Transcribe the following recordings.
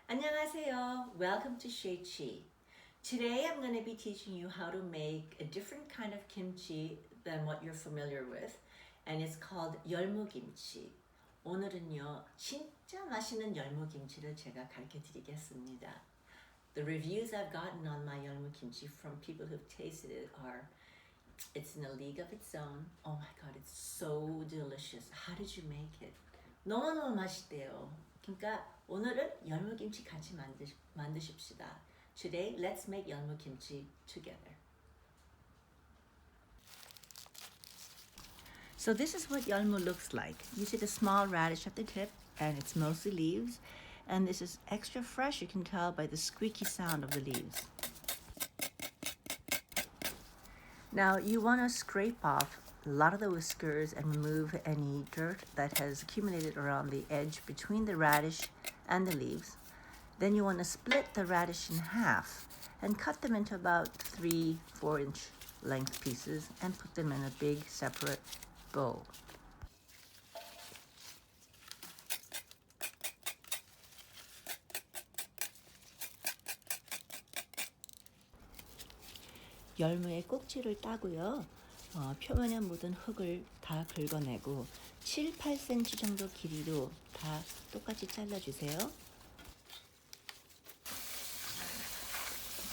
안녕하세요. Welcome to Sheichi. Today I'm going to be teaching you how to make a different kind of kimchi than what you're familiar with, and it's called 열무김치. 오늘은요, 진짜 맛있는 열무김치를 제가 가르쳐 드리겠습니다. The reviews I've gotten on my 열무김치 from people who've tasted it are, it's in a league of its own. Oh my god, it's so delicious. How did you make it? 너무너무 맛있대요. 그러니까 오늘은 열무김치 같이 만드십시다. Today, let's make 열무김치 together. So this is what 열무 looks like. You see the small radish at the tip, and it's mostly leaves. And this is extra fresh, you can tell by the squeaky sound of the leaves. Now you want to scrape off a lot of the whiskers and remove any dirt that has accumulated around the edge between the radish and the leaves. Then you want to split the radish in half and cut them into about 3-4 inch length pieces and put them in a big separate bowl. 열무의 꼭지를 따고요. 표면에 묻은 흙을 다 긁어내고 7-8cm 정도 길이로 다 똑같이 잘라주세요.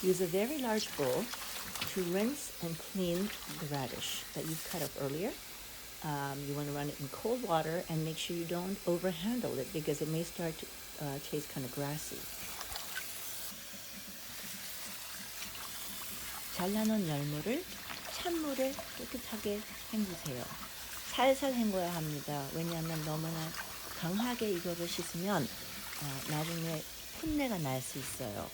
Use a very large bowl to rinse and clean the radish that you've cut up earlier. You want to run it in cold water and make sure you don't overhandle it because it may start to taste kind of grassy. 잘라놓은 열무를 찬물에 깨끗하게 헹구세요. 살살 헹궈야 합니다. 왜냐하면 너무나 강하게 이거를 씻으면 나중에 풋내가 날 수 있어요.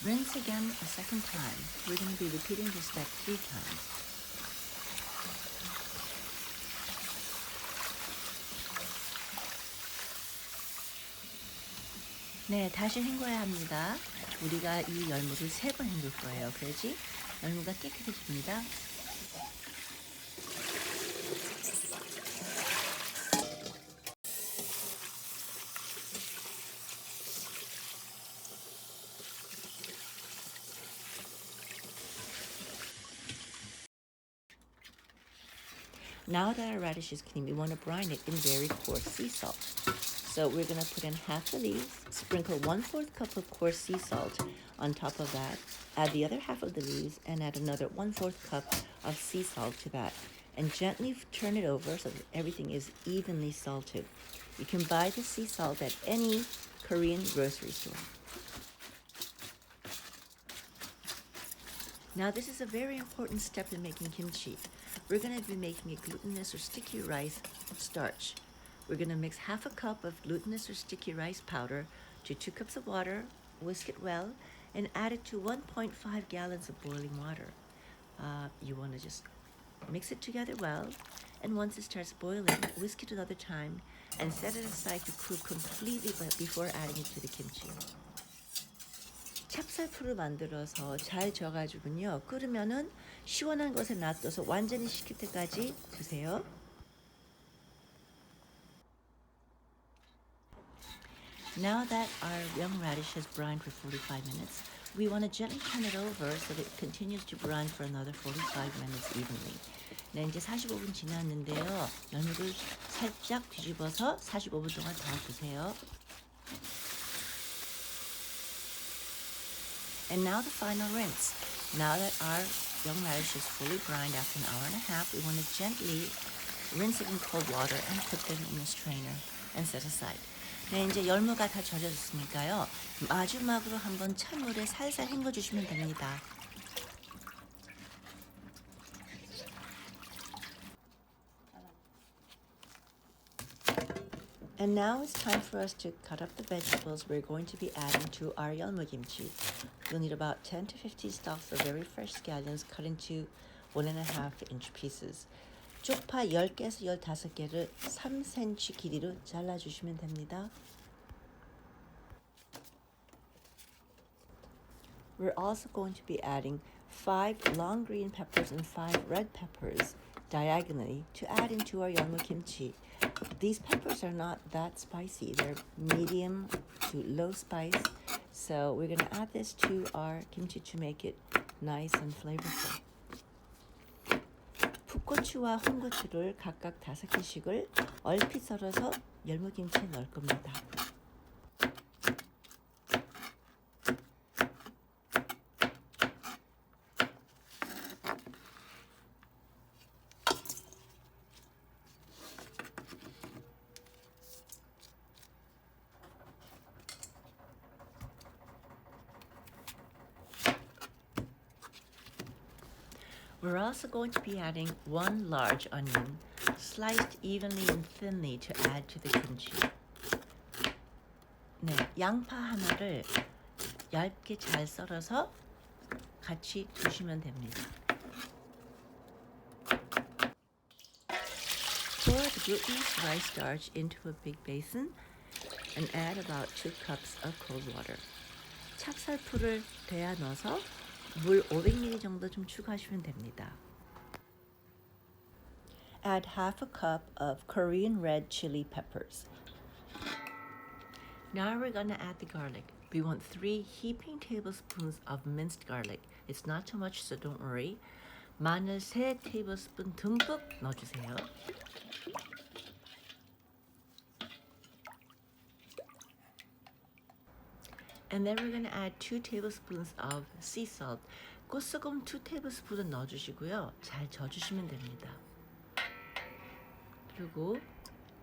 Rinse again a second time. We're going to be repeating this step 3 times. 네, 다시 헹궈야 합니다. 우리가 이 열무를 3번 헹굴 거예요. 그래야지 열무가 깨끗해집니다. Now that our radish is clean, we want to brine it in very coarse sea salt. So we're going to put in half the leaves, sprinkle 1/4 cup of coarse sea salt on top of that, add the other half of the leaves, and add another 1/4 cup of sea salt to that, and gently turn it over so that everything is evenly salted. You can buy the sea salt at any Korean grocery store. Now this is a very important step in making kimchi. We're going to be making a glutinous or sticky rice starch. We're going to mix half a cup of glutinous or sticky rice powder to 2 cups of water, whisk it well, and add it to 1.5 gallons of boiling water. You want to just mix it together well, and once it starts boiling, whisk it another time and set it aside to cool completely before adding it to the kimchi. 찹쌀풀을 만들어서 잘 져가지고요. 끓으면은 시원한 것에 놔둬서 완전히 식힐 때까지 두세요. Now that our young radish has brined for 45 minutes, we want to gently turn it over so that it continues to brine for another 45 minutes evenly. 네, 이제 45분 지났는데요. 열무를 살짝 뒤집어서 45분 동안 더 두세요. And now the final rinse. Now that our young radish is fully brined after an hour and a half, we want to gently rinse it in cold water and put them in a strainer and set aside. 네, 이제 열무가 다 젖어졌으니까요. 마지막으로 한번 찬물에 살살 헹궈주시면 됩니다. And now it's time for us to cut up the vegetables we're going to be adding to our 열무김치. You'll need about 10 to 15 stalks of very fresh scallions cut into 1.5 inch pieces. 쪽파 10개에서 15개를 3cm 길이로 잘라주시면 됩니다. We're also going to be adding 5 long green peppers and 5 red peppers diagonally to add into our Yeul-Moo Kimchi. These peppers are not that spicy. They're medium to low spice. So we're going to add this to our kimchi to make it nice and flavorful. 풋고추와 홍고추를 각각 5개씩을 얼핏 썰어서 열무김치에 넣을 겁니다. We're also going to be adding 1 large onion, sliced evenly and thinly to add to the kimchi. 네, 양파 하나를 얇게 잘 썰어서 같이 두시면 됩니다. Pour the glutinous rice starch into a big basin and add about 2 cups of cold water. 찹쌀풀을 데워 넣어서 물 500ml 정도 좀 추가하시면 됩니다. Add half a cup of Korean red chili peppers. Now we're going to add the garlic. We want 3 heaping tablespoons of minced garlic. It's not too much, so don't worry. 마늘 3 tablespoon 듬뿍 넣어주세요. And then we're going to add 2 tablespoons of sea salt. 꽃소금 2 tablespoon은 넣어주시고요. 잘 저어주시면 됩니다. 그리고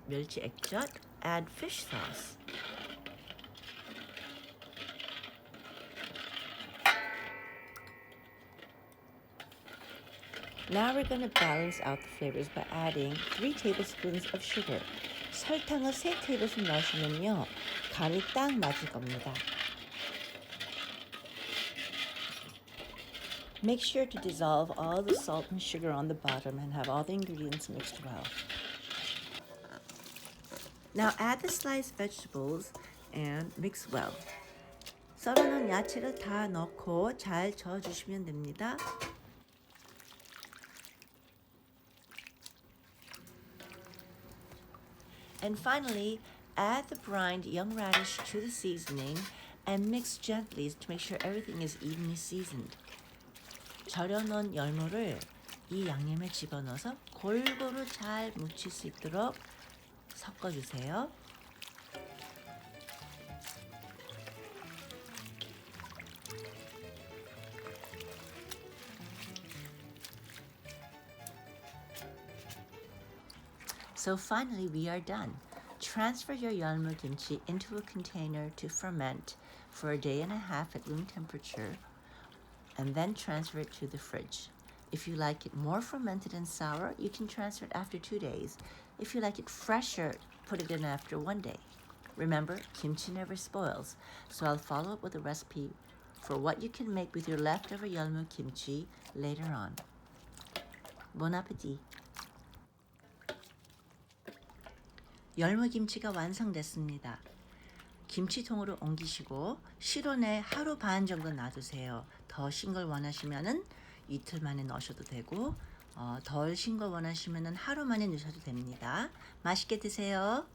멸치 액젓, add fish sauce. Now we're going to balance out the flavors by adding 3 tablespoons of sugar. 설탕을 3 tablespoon 넣으시면요. 간이 딱 맞을 겁니다. Make sure to dissolve all the salt and sugar on the bottom and have all the ingredients mixed well. Now add the sliced vegetables and mix well. 썰어놓은 야채를 다 넣고 잘 저어주시면 됩니다. And finally, add the brined young radish to the seasoning and mix gently to make sure everything is evenly seasoned. 절여놓은 열무를 이 양념에 집어넣어서 골고루 잘 묻힐 수 있도록 섞어주세요. So finally, we are done. Transfer your Yeul-Moo kimchi into a container to ferment for a day and a half at room temperature, and then transfer it to the fridge. If you like it more fermented and sour, you can transfer it after 2 days. If you like it fresher, put it in after 1 day. Remember, kimchi never spoils, so I'll follow up with a recipe for what you can make with your leftover Yeul-Moo kimchi later on. Bon appétit! 열무김치가 완성됐습니다. 김치통으로 옮기시고 실온에 하루 반 정도 놔두세요. 더 신 걸 원하시면은 이틀 만에 넣으셔도 되고 덜 신 걸 원하시면은 하루 만에 넣으셔도 됩니다. 맛있게 드세요.